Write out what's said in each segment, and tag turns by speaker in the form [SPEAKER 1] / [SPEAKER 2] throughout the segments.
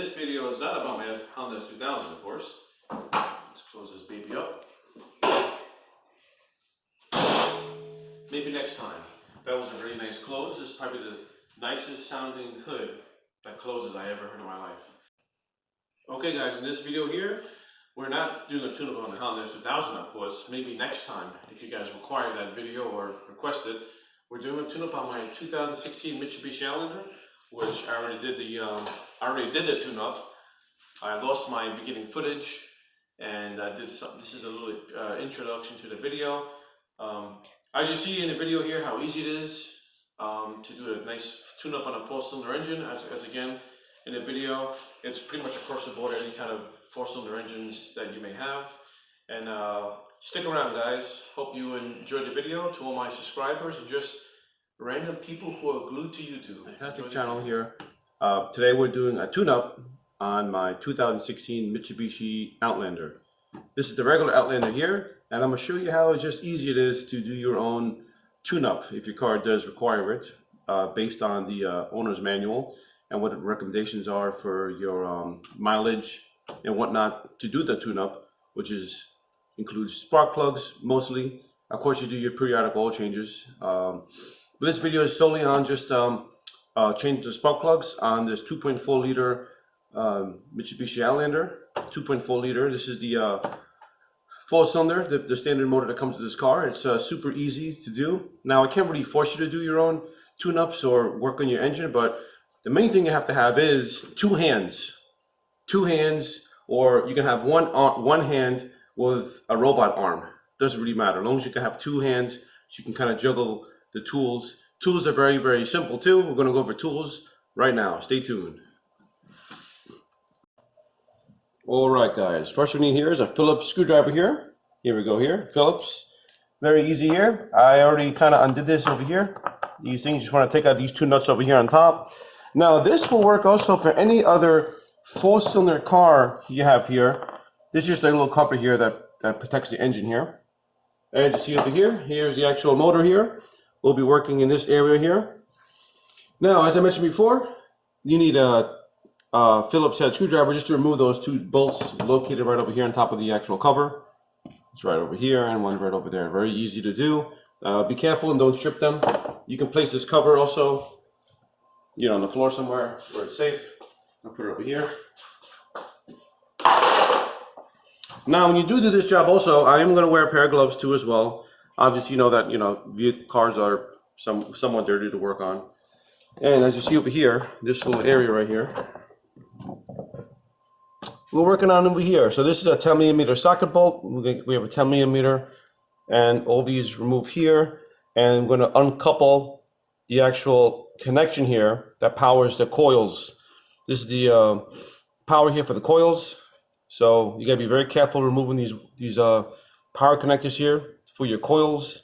[SPEAKER 1] This video is not about my Honda 2000, of course. Let's close this baby up. Maybe next time. That was a really nice close. This is probably the nicest sounding hood that closes I ever heard in my life. Okay guys, in this video here, we're not doing a tune-up on the Honda 2000, of course. Maybe next time, if you guys require that video or request it, we're doing a tune-up on my 2016 Mitsubishi Outlander, which I already did the tune-up. I lost my beginning footage, and I did something. This is a little introduction to the video. As you see in the video here, how easy it is to do a nice tune-up on a four-cylinder engine. As again, in the video, it's pretty much across the board, any kind of four-cylinder engines that you may have. And stick around, guys. Hope you enjoyed the video. To all my subscribers and just random people who are glued to YouTube. Fantastic channel here. Today we're doing a tune-up on my 2016 Mitsubishi Outlander. This is the regular Outlander here, and I'm going to show you how just easy it is to do your own tune-up if your car does require it, based on the owner's manual and what the recommendations are for your mileage and whatnot to do the tune-up, which includes spark plugs mostly. Of course, you do your periodic oil changes. But this video is solely on just changing the spark plugs on this 2.4 liter Mitsubishi Outlander. 2.4 liter. This is the four-cylinder, the standard motor that comes with this car. It's super easy to do. Now, I can't really force you to do your own tune-ups or work on your engine, but the main thing you have to have is two hands, or you can have one hand with a robot arm. Doesn't really matter. As long as you can have two hands, so you can kind of juggle the tools. Tools are very, very simple too. We're going to go over tools right now. Stay tuned. All right, guys. First we need here is a Phillips screwdriver here. Here we go here. Phillips. Very easy here. I already kind of undid this over here. These things, you just want to take out these two nuts over here on top. Now, this will work also for any other four-cylinder car you have here. This is just a little cover here that protects the engine here. And you see over here, here's the actual motor here. We'll be working in this area here. Now, as I mentioned before, you need a Phillips head screwdriver just to remove those two bolts located right over here on top of the actual cover. It's right over here and one right over there. Very easy to do. Be careful and don't strip them. You can place this cover also, on the floor somewhere where it's safe. I'll put it over here. Now, when you do this job also, I am going to wear a pair of gloves too as well. Obviously, you know that, vehicle cars are somewhat dirty to work on. And as you see over here, this little area right here, we're working on over here. So this is a 10mm socket bolt. We have a 10mm, and all these remove here. And I'm going to uncouple the actual connection here that powers the coils. This is the power here for the coils. So you got to be very careful removing these power connectors here for your coils,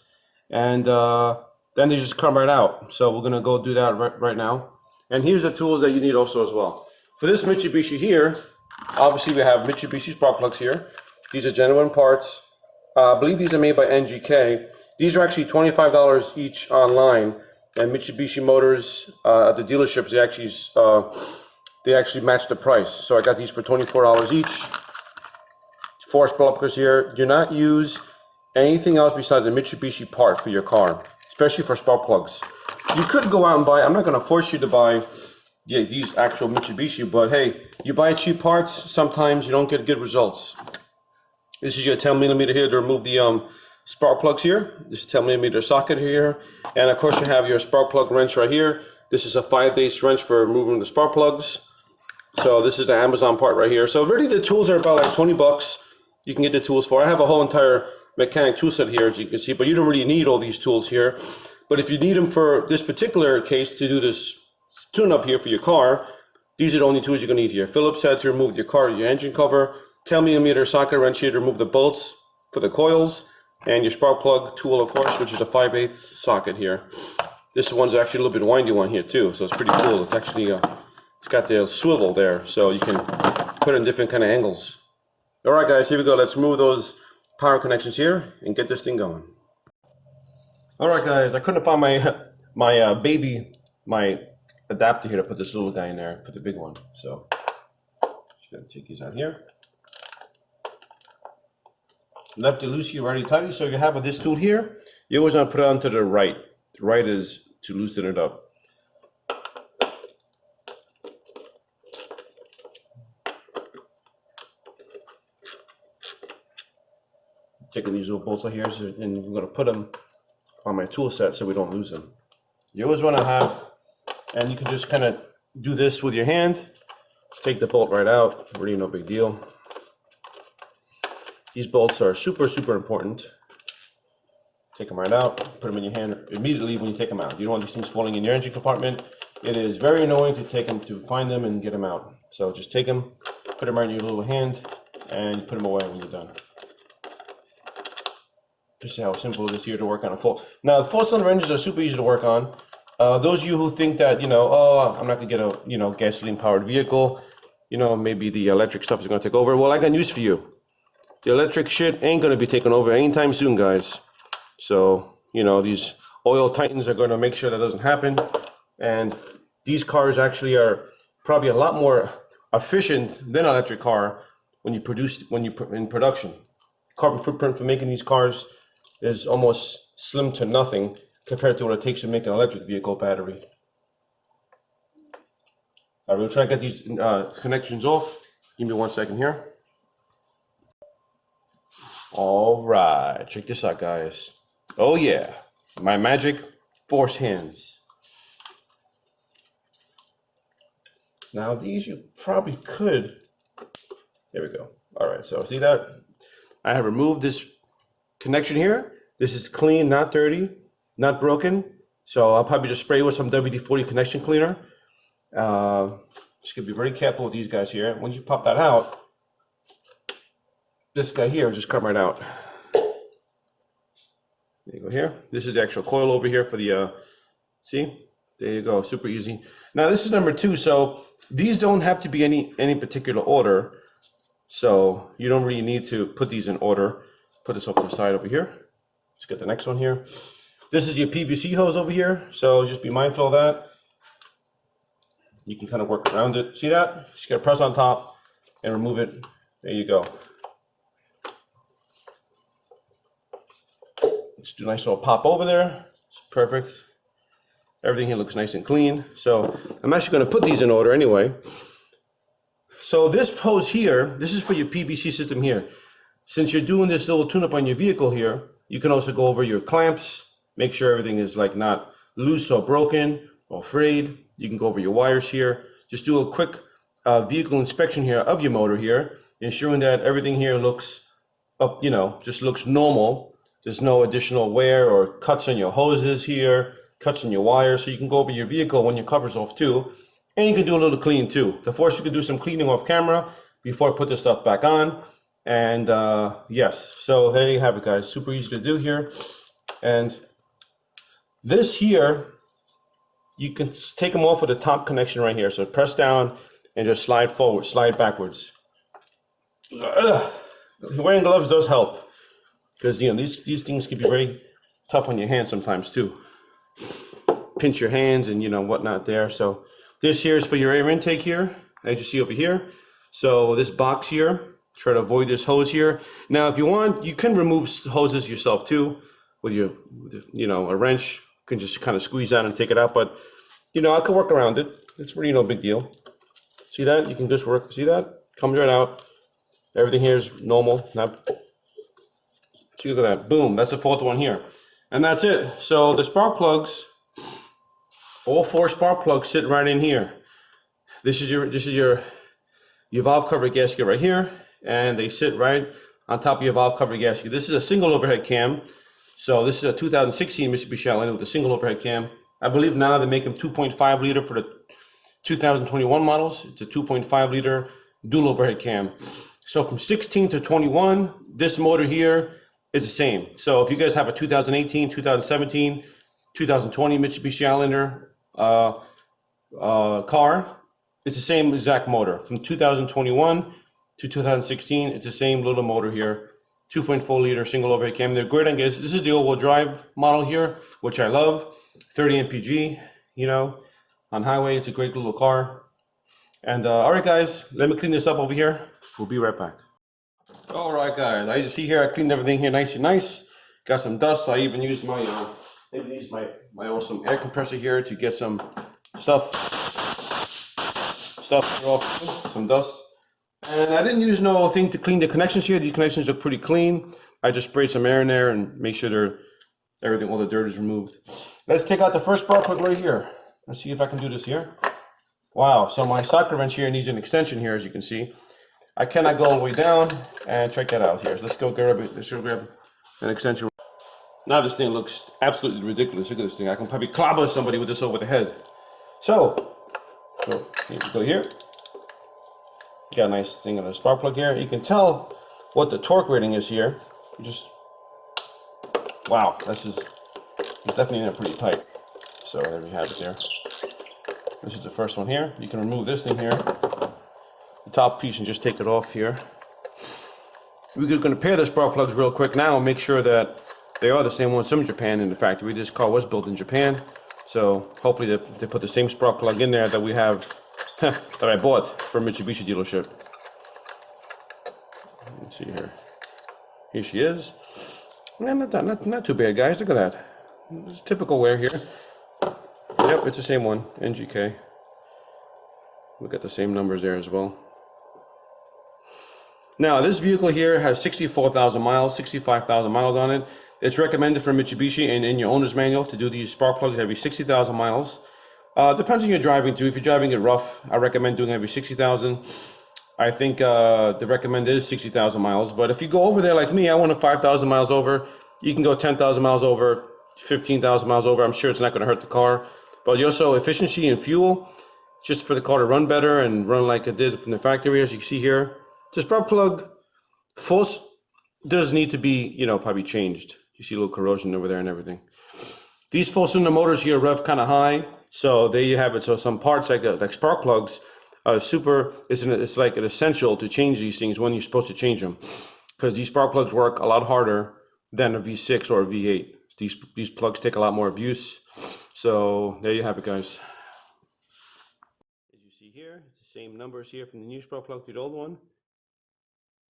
[SPEAKER 1] and then they just come right out. So we're going to go do that right now. And here's the tools that you need also as well. For this Mitsubishi here, obviously we have Mitsubishi spark plugs here. These are genuine parts. I believe these are made by NGK. These are actually $25 each online, and Mitsubishi Motors at the dealerships, they actually match the price. So I got these for $24 each. 4 spark plugs here. Do not use anything else besides the Mitsubishi part for your car, especially for spark plugs. You could go out and buy, I'm not going to force you to buy these actual Mitsubishi, but hey, you buy cheap parts, sometimes you don't get good results. This is your 10mm here to remove the spark plugs here. This is 10mm socket here, and of course you have your spark plug wrench right here. This is a 5/8 wrench for removing the spark plugs. So this is the Amazon part right here. So really the tools are about like 20 bucks. You can get the tools for. I have a whole entire mechanic tool set here, as you can see, but you don't really need all these tools here. But if you need them for this particular case to do this tune-up here for your car, these are the only tools you're going to need here. Phillips head to remove your engine cover, 10mm socket wrench here to remove the bolts for the coils, and your spark plug tool, of course, which is a 5/8 socket here. This one's actually a little bit windy one here too, so it's pretty cool. It's actually it's got the swivel there, so you can put it in different kind of angles. All right, guys, here we go. Let's remove those power connections here and get this thing going. All right, guys, I couldn't find my adapter here to put this little guy in there for the big one. So Just gonna take these out here. Lefty loosey, righty tighty. So you have with this tool here, you always want to put it onto the right. The right is to loosen it up. Taking these little bolts out here, and I'm gonna put them on my tool set so we don't lose them. You always want to have, and you can just kind of do this with your hand. Just take the bolt right out. Really no big deal. These bolts are super, super important. Take them right out, put them in your hand immediately when you take them out. You don't want these things falling in your engine compartment. It is very annoying to take them, to find them and get them out. So just take them, put them right in your little hand, and put them away when you're done. Just see how simple it is here to work on a full. Now, the four-cylinder engines are super easy to work on. Those of you who think that, oh, I'm not gonna get a, gasoline-powered vehicle, maybe the electric stuff is gonna take over. Well, I got news for you. The electric shit ain't gonna be taken over anytime soon, guys. So, these oil titans are gonna make sure that doesn't happen. And these cars actually are probably a lot more efficient than an electric car when you in production. Carbon footprint for making these cars is almost slim to nothing compared to what it takes to make an electric vehicle battery. I will try to get these connections off. Give me 1 second here. All right, check this out, guys. Oh yeah, my magic force hands. Now these you probably could, there we go. All right, so see that? I have removed this connection here. This is clean, not dirty, not broken. So I'll probably just spray with some WD-40 connection cleaner. Just gonna be very careful with these guys here. Once you pop that out, this guy here just come right out. There you go here. This is the actual coil over here for the, see? There you go, super easy. Now this is number 2, so these don't have to be any particular order. So you don't really need to put these in order. Put this off to the side over here. Let's get the next one here. This is your PVC hose over here, so just be mindful of that. You can kind of work around it. See that? Just gotta press on top and remove it. There you go. Let's do a nice little pop over there. It's perfect. Everything here looks nice and clean. So I'm actually gonna put these in order anyway. So this hose here, this is for your PVC system here. Since you're doing this little tune-up on your vehicle here, you can also go over your clamps, make sure everything is like not loose or broken or frayed. You can go over your wires here. Just do a quick vehicle inspection here of your motor here, ensuring that everything here looks up, just looks normal. There's no additional wear or cuts on your hoses here, cuts on your wires. So you can go over your vehicle when your cover's off too. And you can do a little clean too. Of course, you can do some cleaning off camera before I put this stuff back on. And yes, so there you have it, guys. Super easy to do here. And this here, you can take them off with the top connection right here. So press down and just slide forward, slide backwards. Wearing gloves does help because these things can be very tough on your hands sometimes too. Pinch your hands and whatnot there. So this here is for your air intake here, as you see over here. So this box here, try to avoid this hose here. Now, if you want, you can remove hoses yourself too with a wrench. You can just kind of squeeze out and take it out, but I can work around it. It's really no big deal. See that? You can just work, see that? Comes right out. Everything here is normal. See, look at that, boom, that's the 4th one here. And that's it. So the spark plugs, all 4 spark plugs sit right in here. This is your valve cover gasket right here, and they sit right on top of your valve cover gasket. This is a single overhead cam. So this is a 2016 Mitsubishi Outlander with a single overhead cam. I believe now they make them 2.5 liter for the 2021 models. It's a 2.5 liter dual overhead cam. So from 16 to 21, this motor here is the same. So if you guys have a 2018, 2017, 2020 Mitsubishi Outlander car, it's the same exact motor. From 2021 to 2016, it's the same little motor here. 2.4 liter single overhead cam. They're great, I guess. This is the all-wheel drive model here, which I love. 30 mpg, on highway, it's a great little car. And all right, guys, let me clean this up over here. We'll be right back. All right, guys, as you see here, I cleaned everything here nice and nice. Got some dust. I even used my my awesome air compressor here to get some stuff off, some dust. And I didn't use no thing to clean the connections here. These connections are pretty clean. I just sprayed some air in there and make sure all the dirt is removed. Let's take out the first spark plug right here. Let's see if I can do this here. Wow, so my socket wrench here needs an extension here, as you can see. I cannot go all the way down, and check that out here. So let's go grab it. Let's go grab an extension. Now this thing looks absolutely ridiculous. Look at this thing. I can probably clobber somebody with this over the head. So here we go here. Got a nice thing on the spark plug here. You can tell what the torque rating is here. Wow, it's definitely in there pretty tight. So there we have it there. This is the first one here. You can remove this thing here, the top piece, and just take it off here. We're going to pair the spark plugs real quick now and make sure that they are the same ones from Japan in the factory. This car was built in Japan, so hopefully they put the same spark plug in there that we have that I bought from Mitsubishi dealership. Let's see here. Here she is. Not too bad, guys. Look at that. It's typical wear here. Yep, it's the same one, NGK. We've got the same numbers there as well. Now, this vehicle here has 64,000 miles, 65,000 miles on it. It's recommended from Mitsubishi and in your owner's manual to do these spark plugs every 60,000 miles. Depends on your driving too. If you're driving it rough, I recommend doing every 60,000. I think the recommend is 60,000 miles. But if you go over there like me, I want it 5,000 miles over. You can go 10,000 miles over, 15,000 miles over. I'm sure it's not going to hurt the car. But also efficiency and fuel, just for the car to run better and run like it did from the factory, as you can see here. The spark plug force does need to be, probably changed. You see a little corrosion over there and everything. These full cylinder motors here rev kind of high, so there you have it. So some parts like spark plugs, it's like an essential to change these things when you're supposed to change them, because these spark plugs work a lot harder than a V6 or a V8. These plugs take a lot more abuse. So there you have it, guys. As you see here, it's the same numbers here from the new spark plug to the old one.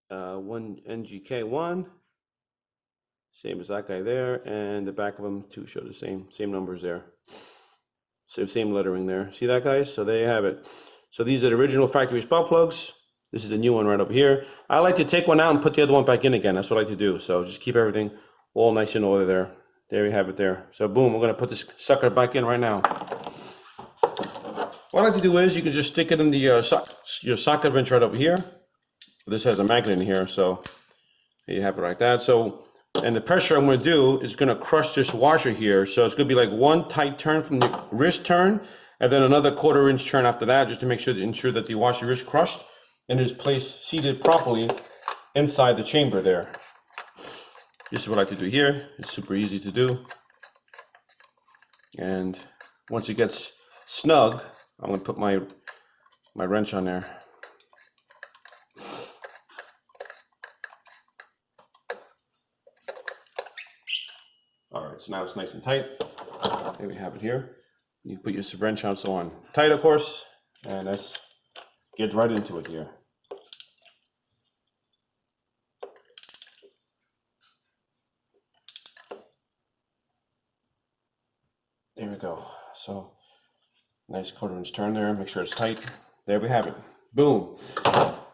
[SPEAKER 1] One NGK1, same as that guy there, and the back of them too show the same numbers there. So same lettering there. See that, guys? So there you have it. So these are the original factory spark plugs. This is the new one right over here. I like to take one out and put the other one back in again. That's what I like to do. So just keep everything all nice in order there. There you have it there. So boom, we're gonna put this sucker back in right now. What I like to do is you can just stick it in the your socket wrench right over here. This has a magnet in here, so there you have it like that. So, and the pressure I'm gonna do is gonna crush this washer here. So it's gonna be like one tight turn from the wrist turn, and then another 1/4 inch turn after that, just to ensure that the washer is crushed and is seated properly inside the chamber there. This is what I like to do here. It's super easy to do. And once it gets snug, I'm gonna put my wrench on there. All right, so now it's nice and tight. There we have it here. You put your wrench on, so on tight, of course, and let's get right into it here. There we go. So nice 1/4 inch turn there. Make sure it's tight. There we have it. Boom.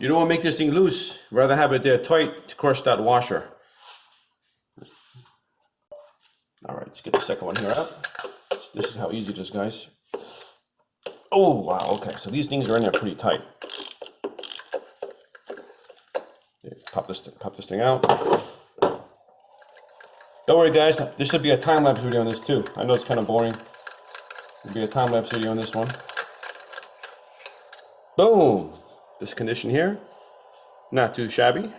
[SPEAKER 1] You don't want to make this thing loose. Rather have it there tight to crush that washer. All right, let's get the second one here out. This is how easy it is, guys. Oh, wow, okay, so these things are in there pretty tight. Pop this thing out. Don't worry, guys, this should be a time-lapse video on this too. I know it's kind of boring. It'll be a time-lapse video on this one. Boom! This condition here, not too shabby.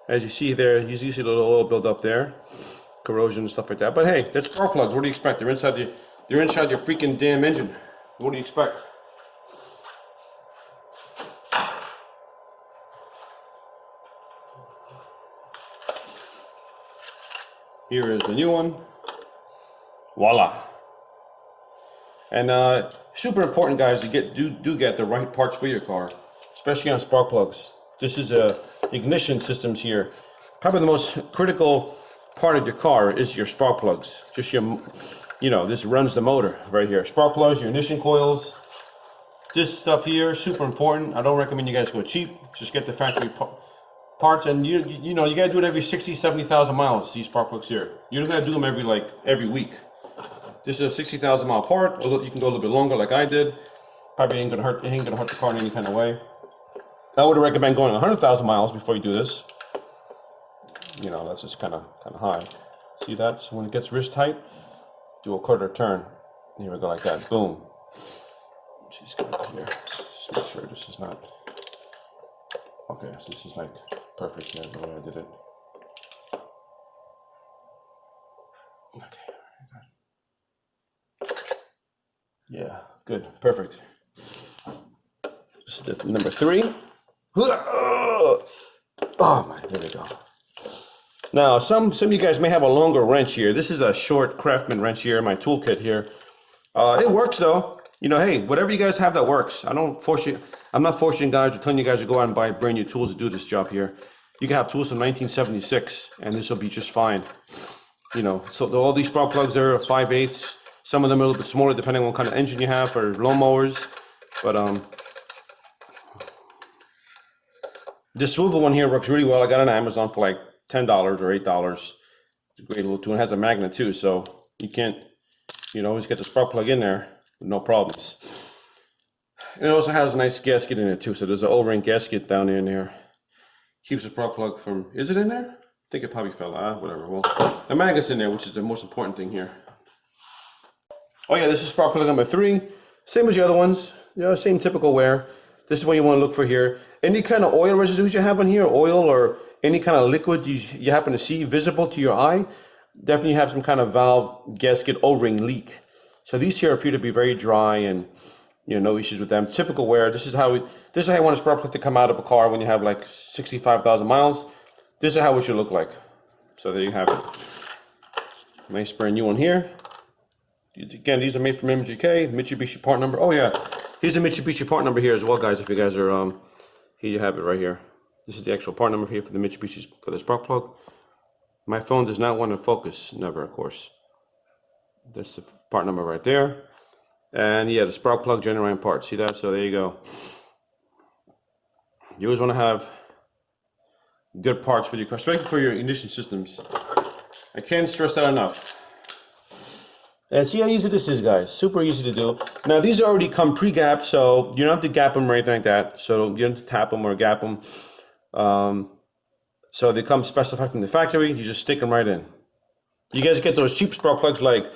[SPEAKER 1] As you see there, you see a little oil build up there, corrosion and stuff like that. But hey, that's spark plugs. What do you expect? They're inside your freaking damn engine. What do you expect? Here is the new one. Voila. And super important, guys, to do get the right parts for your car, especially on spark plugs. This is ignition systems here. Probably the most critical part of your car is your spark plugs. Just your, this runs the motor right here. Spark plugs, your ignition coils. This stuff here, super important. I don't recommend you guys go cheap. Just get the factory parts, and you gotta do it every 60, 70,000 miles. These spark plugs here. You don't gotta do them every week. This is a 60,000 mile part. You can go a little bit longer, like I did. Probably ain't gonna hurt the car in any kind of way. I would recommend going 100,000 miles before you do this. That's just kind of high. See that? So when it gets wrist tight, do a quarter turn. Here we go, like that. Boom. Just get up here. Just make sure this is not. Okay, so this is like perfect here the way I did it. Okay. Yeah, good, perfect. This is number 3. Oh my, there we go. Now, some of you guys may have a longer wrench here. This is a short Craftsman wrench here, my toolkit here. It works though. Hey, whatever you guys have that works. I'm not forcing guys or telling you guys to go out and buy brand new tools to do this job here. You can have tools from 1976 and this will be just fine. So all these spark plugs there are 5/8. Some of them are a little bit smaller depending on what kind of engine you have for lawnmowers. But this swivel one here works really well. I got it on Amazon for like $10 or $8. It's a great little tool. It has a magnet too, so you always get the spark plug in there with no problems. And it also has a nice gasket in it too. So there's an O-ring gasket down in there. Keeps the spark plug from, is it in there? I think it probably fell out, whatever. Well, the magnet's in there, which is the most important thing here. Oh yeah, this is spark plug number 3. Same as the other ones, same typical wear. This is what you want to look for here. Any kind of oil residues you have on here, oil or any kind of liquid you happen to see visible to your eye, definitely have some kind of valve gasket O-ring leak. So these here appear to be very dry and no issues with them. Typical wear. This is how you want a spark plug to come out of a car when you have like 65,000 miles. This is how it should look like. So there you have it. Nice brand new one here. Again, these are made from MGK, Mitsubishi part number. Oh yeah, here's a Mitsubishi part number here as well, guys. If you guys are here you have it right here. This is the actual part number here for the Mitsubishi for the spark plug. My phone does not want to focus, never, of course. That's the part number right there. And yeah, the spark plug generating part. See that? So there you go. You always want to have good parts for your car, especially for your ignition systems. I can't stress that enough. And see how easy this is, guys. Super easy to do. Now these already come pre-gapped, so you don't have to gap them or anything like that. So you don't have to tap them or gap them. So they come specified from the factory. You just stick them right in. You guys get those cheap spark plugs like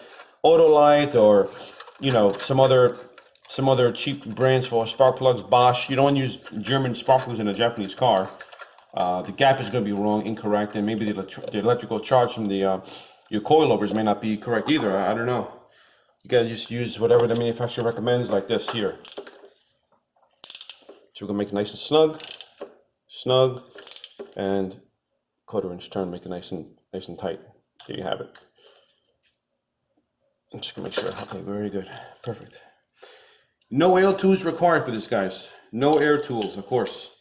[SPEAKER 1] Autolite or some other cheap brands for spark plugs, Bosch. You don't want to use German spark plugs in a Japanese car. The gap is going to be wrong, incorrect, and maybe the electrical charge from your coilovers may not be correct either. I don't know. You gotta just use whatever the manufacturer recommends, like this here. So we're gonna make it nice and snug, and quarter-inch turn, make it nice and tight. There you have it. I'm just gonna make sure. Okay, very good, perfect. No air tools required for this, guys. No air tools, of course.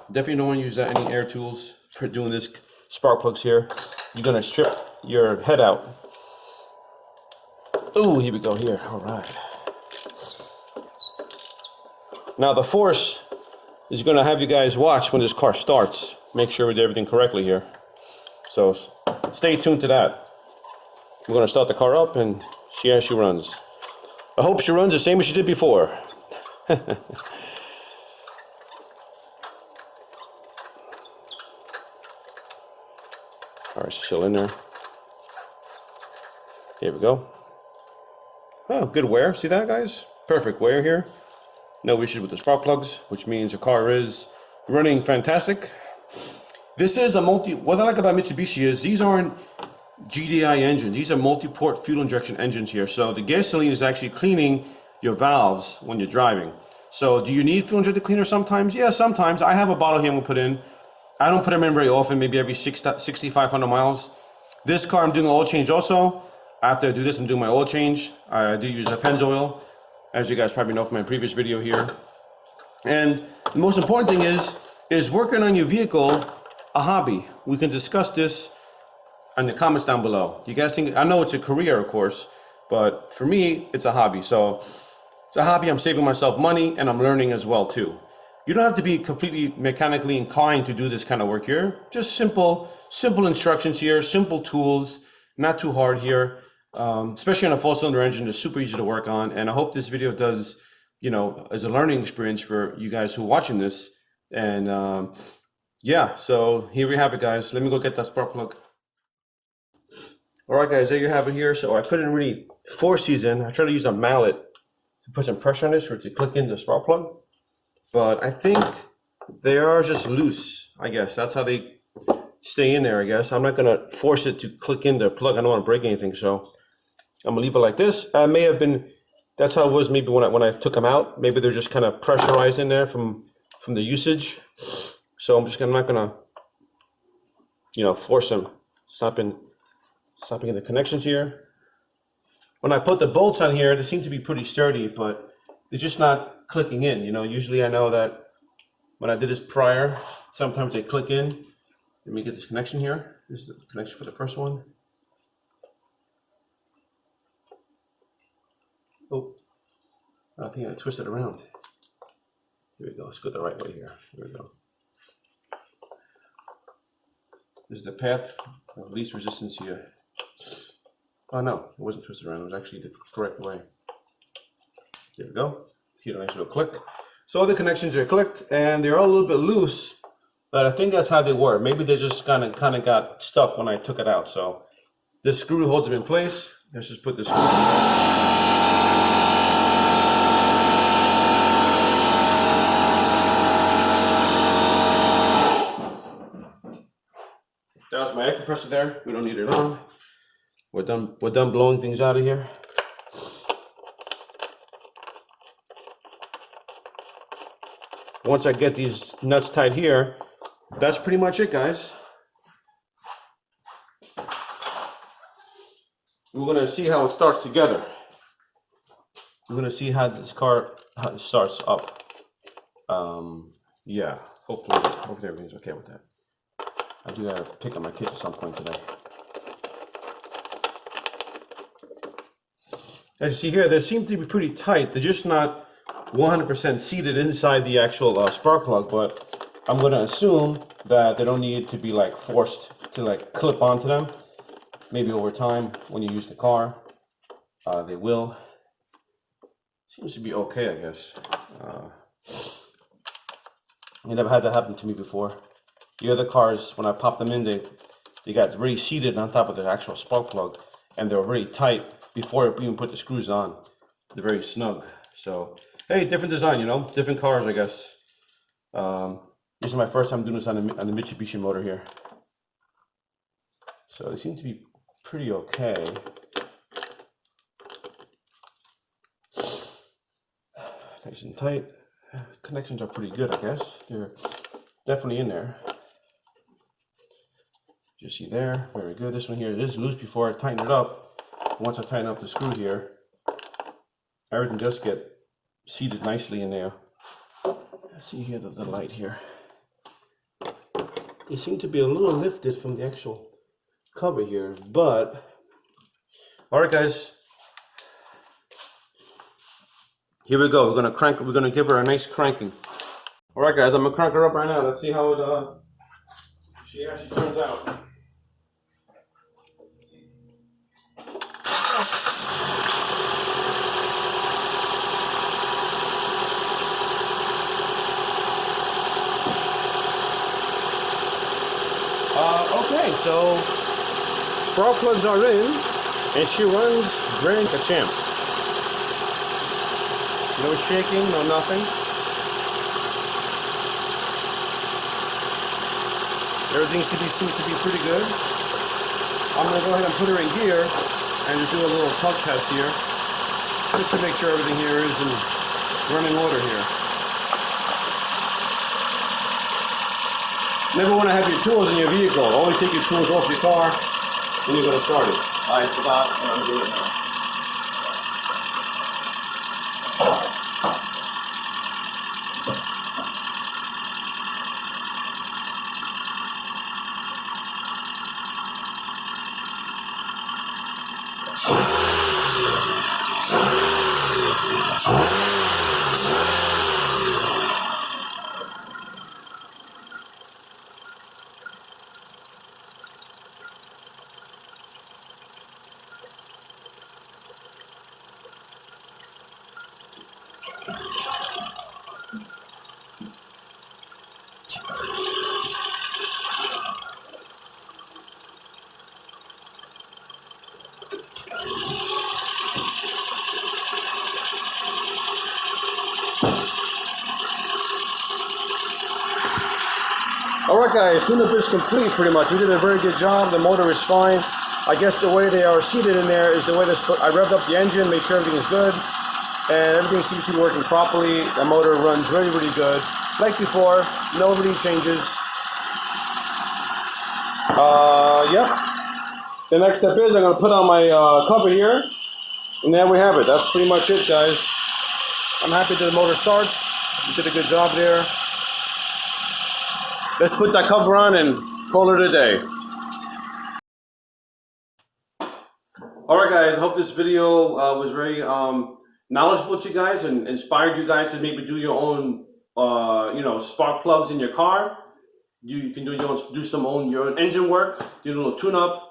[SPEAKER 1] Definitely don't want to use any air tools for doing this spark plugs here. You're gonna strip your head out. Oh, here we go here. All right. Now the force is gonna have you guys watch when this car starts. Make sure we did everything correctly here. So stay tuned to that. We're gonna start the car up and see how she runs. I hope she runs the same as she did before. All right, she's still in there. Here we go. Oh, good wear. See that, guys? Perfect wear here. No issues with the spark plugs, which means your car is running fantastic. This is a what I like about Mitsubishi is these aren't GDI engines. These are multi-port fuel injection engines here. So the gasoline is actually cleaning your valves when you're driving. So do you need fuel injected cleaner sometimes? Yeah, sometimes. I have a bottle here I'm gonna put in. I don't put them in very often, maybe every 6,500 miles. This car I'm doing an oil change also. after I do this, I'm doing my oil change. I do use a Pennzoil, as you guys probably know from my previous video here. And the most important thing is working on your vehicle a hobby. We can discuss this in the comments down below. You guys think, I know it's a career, of course, but for me, it's a hobby. So it's a hobby, I'm saving myself money, and I'm learning as well too. You don't have to be completely mechanically inclined to do this kind of work here. Just simple instructions here, simple tools, not too hard here. Especially on a 4-cylinder engine, it's super easy to work on. And I hope this video does, you know, as a learning experience for you guys who are watching this. And yeah, so here we have it, guys. Let me go get that spark plug. All right, guys, there you have it here. So I couldn't really force these in. I tried to use a mallet to put some pressure on this for it to click in the spark plug. But I think they are just loose, I guess. That's how they stay in there, I guess. I'm not gonna force it to click in the plug. I don't wanna break anything, so I'm gonna leave it like this. May have been, that's how it was maybe when I took them out. Maybe they're just kind of pressurized in there from the usage. So I'm not gonna, you know, force them. Stopping in the connections here. When I put the bolts on here, they seem to be pretty sturdy, but they're just not clicking in. You know, usually I know that when I did this prior, sometimes they click in. Let me get this connection here. This is the connection for the first one. Oh, I think I twisted around. Here we go. Let's go the right way here. Here we go. This is the path of least resistance here. Oh no, it wasn't twisted around. It was actually the correct way. There we go. Here, nice little click. So all the connections are clicked, and they're all a little bit loose, but I think that's how they were. Maybe they just kind of got stuck when I took it out. So this screw holds them in place. Let's just put the screw. That was my air compressor there. We don't need it on. We're done blowing things out of here. Once I get these nuts tight here, that's pretty much it, guys. We're gonna see how it starts together. We're gonna see how this car starts up. Yeah, hopefully everything's okay with that. I do gotta pick up my kit at some point today. As you see here, they seem to be pretty tight. They're just not 100% seated inside the actual spark plug, but I'm going to assume that they don't need to be like forced to like clip onto them. Maybe over time when you use the car, they will. Seems to be okay, I guess. I never had that happen to me before. The other cars, when I popped them in, they got really seated on top of the actual spark plug, and they were really tight before I even put the screws on. They're very snug. So, hey, different design, you know, different cars, I guess. This is my first time doing this on the Mitsubishi motor here. So they seem to be pretty okay. Nice and tight. Connections are pretty good, I guess. They're definitely in there. You see there, very good. This one here is loose before I tighten it up. Once I tighten up the screw here, everything does get seated nicely in there. Let's see here the light here. They seem to be a little lifted from the actual cover here, but all right, guys. Here we go. We're gonna give her a nice cranking. All right, guys. I'm gonna crank her up right now. Let's see how it she turns out. Okay, so spark plugs are in, and she runs great like a champ. No shaking, no nothing. Everything seems to be pretty good. I'm going to go ahead and put her in gear and just do a little tug test here, just to make sure everything here is in running order here. Never want to have your tools in your vehicle. Always take your tools off your car when you're going to start it. I forgot what I'm doing now. Alright guys, tune-up is complete pretty much. We did a very good job. The motor is fine. I guess the way they are seated in there is the way this. I revved up the engine, made sure everything is good, and everything seems to be working properly. The motor runs really, really good. Like before, no really changes. Yep. The next step is I'm going to put on my cover here, and there we have it. That's pretty much it, guys. I'm happy that the motor starts. You did a good job there. Let's put that cover on and call it a day. Alright guys, I hope this video was very knowledgeable to you guys and inspired you guys to maybe do your own spark plugs in your car. You can do some your own engine work, do a little tune-up,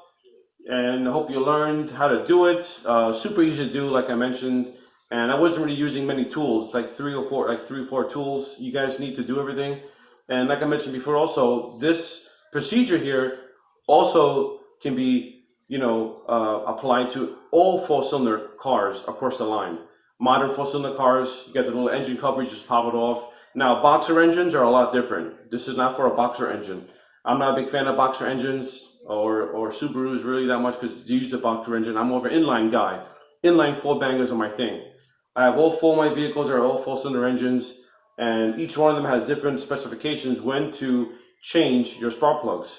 [SPEAKER 1] and I hope you learned how to do it. Super easy to do, like I mentioned, and I wasn't really using many tools, like three or four tools. You guys need to do everything. And like I mentioned before also, this procedure here also can be, applied to all four-cylinder cars across the line. Modern four-cylinder cars, you get the little engine cover, you just pop it off. Now, boxer engines are a lot different. This is not for a boxer engine. I'm not a big fan of boxer engines or Subarus really that much because they use the boxer engine. I'm more of an inline guy. Inline four-bangers are my thing. I have all four of my vehicles are all four-cylinder engines, and each one of them has different specifications when to change your spark plugs.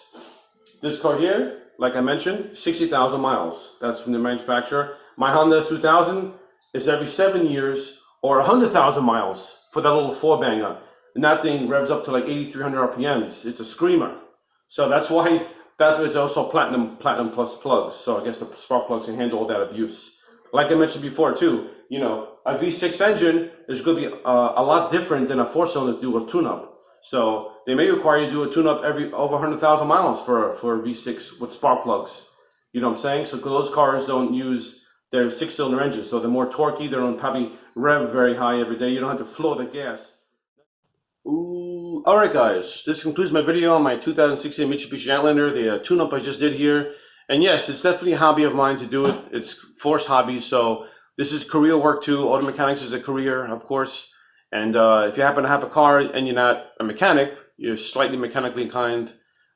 [SPEAKER 1] This car here, like I mentioned, 60,000 miles. That's from the manufacturer. My Honda 2000 is every 7 years or 100,000 miles for that little four-banger. And that thing revs up to like 8,300 RPMs. It's a screamer. So that's why it's also platinum plus plugs. So I guess the spark plugs can handle all that abuse. Like I mentioned before too, a V6 engine is going to be a lot different than a four-cylinder to do a tune-up. So they may require you to do a tune-up every over 100,000 miles for a V6 with spark plugs. You know what I'm saying? So those cars don't use their six-cylinder engines, so they're more torquey. They don't probably rev very high every day. You don't have to flow the gas. Ooh. All right, guys. This concludes my video on my 2016 Mitsubishi Outlander, the tune-up I just did here. And yes, it's definitely a hobby of mine to do it. It's forced hobby, so this is career work too. Auto mechanics is a career, of course. And if you happen to have a car and you're not a mechanic, you're slightly mechanically inclined.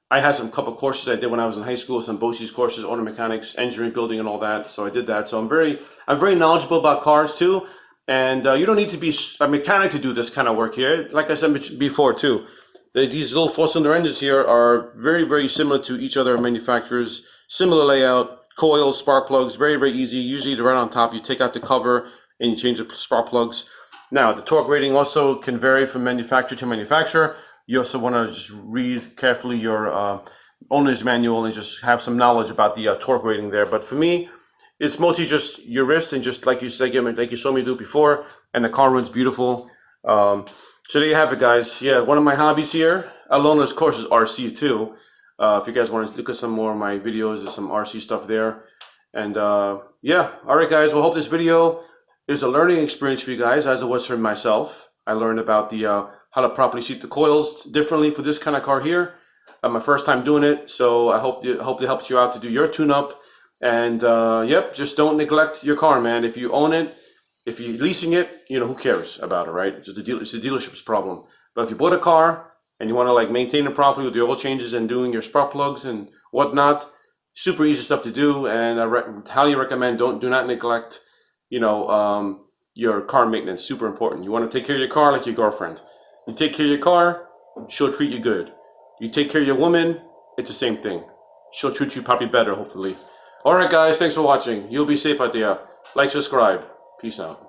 [SPEAKER 1] I had some couple courses I did when I was in high school, some BOCES courses, auto mechanics, engineering, building, and all that. So I did that. So I'm very knowledgeable about cars too. And you don't need to be a mechanic to do this kind of work here. Like I said before too, these little four-cylinder engines here are very, very similar to each other manufacturers. Similar layout, coils, spark plugs, very, very easy. Usually they're right on top. You take out the cover and you change the spark plugs. Now, the torque rating also can vary from manufacturer to manufacturer. You also want to just read carefully your owner's manual and just have some knowledge about the torque rating there. But for me, it's mostly just your wrist and just like you said, like you saw me do before, and the car runs beautiful. So there you have it, guys. Yeah, one of my hobbies here, along of course, is RC too. If you guys want to look at some more of my videos, there's some RC stuff there. And yeah, all right, guys. Well, hope this video is a learning experience for you guys, as it was for myself. I learned about the how to properly seat the coils differently for this kind of car here. My first time doing it, so I hope it helps you out to do your tune-up. And yep, just don't neglect your car, man. If you own it, if you're leasing it, who cares about it, right? It's the dealership's problem. But if you bought a car and you want to like maintain it properly with your oil changes and doing your spark plugs and whatnot, super easy stuff to do. And I highly recommend do not neglect, your car maintenance. Super important. You want to take care of your car like your girlfriend. You take care of your car, she'll treat you good. You take care of your woman, it's the same thing. She'll treat you probably better, hopefully. All right, guys, thanks for watching. You'll be safe out there. Like, subscribe. Peace out.